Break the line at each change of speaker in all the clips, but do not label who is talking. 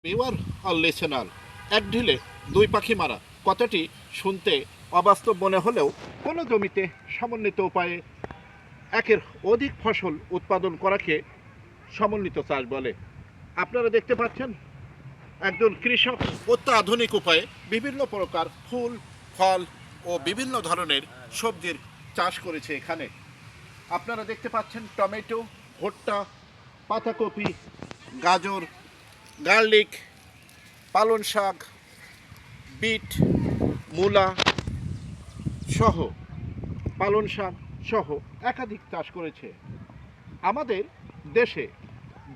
Beware আর listener এক ঢিলে দুই পাখি মারা কথাটি শুনতে অবাস্তব মনে হলেও কোনো জমিতে সমন্বিত উপায়ে একের অধিক ফসল উৎপাদন করাকে সমন্বিত চাষ বলে। আপনারা দেখতে পাচ্ছেন একজন কৃষক অত্যাধুনিক উপায়ে বিভিন্ন প্রকার ফুল, ফল ও বিভিন্ন ধরনের সবজির চাষ করেছে এখানে। আপনারা দেখতে পাচ্ছেন টমেটো, ভুট্টা, পাতাকপি, গাজর, গার্লিক, পালং শাক, বিট, মূলা সহ পালং শাক সহ একাধিক চাষ করেছে। আমাদের দেশে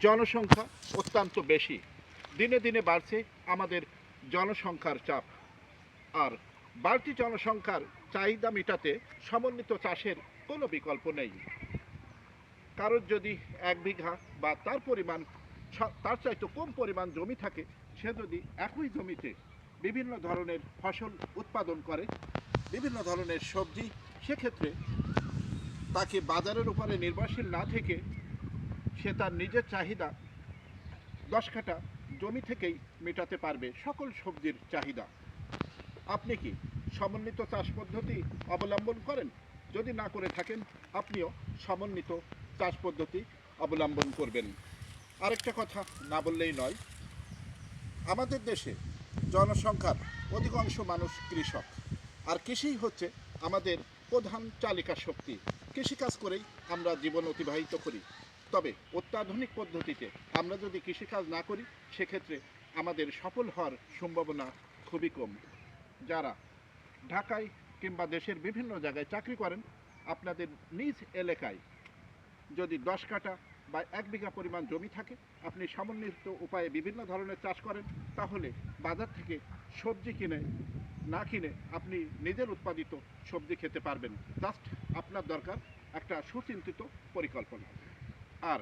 জনসংখ্যা অত্যন্ত বেশি, দিনে দিনে বাড়ছে আমাদের জনসংখ্যার চাপ। আর বাড়তি জনসংখ্যার চাহিদা মেটাতে সমন্বিত চাষের কোনো বিকল্প নেই। কারোর যদি 1 বিঘা বা তার পরিমাণ তার চাইতে কম পরিমাণ জমি থাকে, সে যদি একই জমিতে বিভিন্ন ধরনের ফসল উৎপাদন করে, বিভিন্ন ধরনের সবজি, সেক্ষেত্রে তাকে বাজারের উপরে নির্ভরশীল না থেকে সে তার নিজের চাহিদা 10 কাঠা জমি থেকেই মেটাতে পারবে সকল সবজির চাহিদা। আপনি কি সমন্বিত চাষ পদ্ধতি অবলম্বন করেন? যদি না করে থাকেন, আপনিও সমন্বিত চাষ পদ্ধতি অবলম্বন করবেন। আরেকটা কথা না বললেই নয়, আমাদের দেশে জনসংখ্যার অধিকাংশ মানুষ কৃষক, আর কৃষিই হচ্ছে আমাদের প্রধান চালিকা শক্তি। কৃষিকাজ করেই আমরা জীবন অতিবাহিত করি। তবে অত্যাধুনিক পদ্ধতিতে আমরা যদি কৃষিকাজ না করি, সেক্ষেত্রে আমাদের সফল হওয়ার সম্ভাবনা খুবই কম। যারা ঢাকায় কিংবা দেশের বিভিন্ন জায়গায় চাকরি করেন, আপনাদের নিজ এলাকায় যদি 10 কাঠা বা 1 বিঘা পরিমাণ জমি থাকে, আপনি সমন্বিত উপায়ে বিভিন্ন ধরনের চাষ করেন, তাহলে বাজার থেকে সবজি না কিনে আপনি নিজের উৎপাদিত সবজি খেতে পারবেন। জাস্ট আপনার দরকার একটা সুচিন্তিত পরিকল্পনা। আর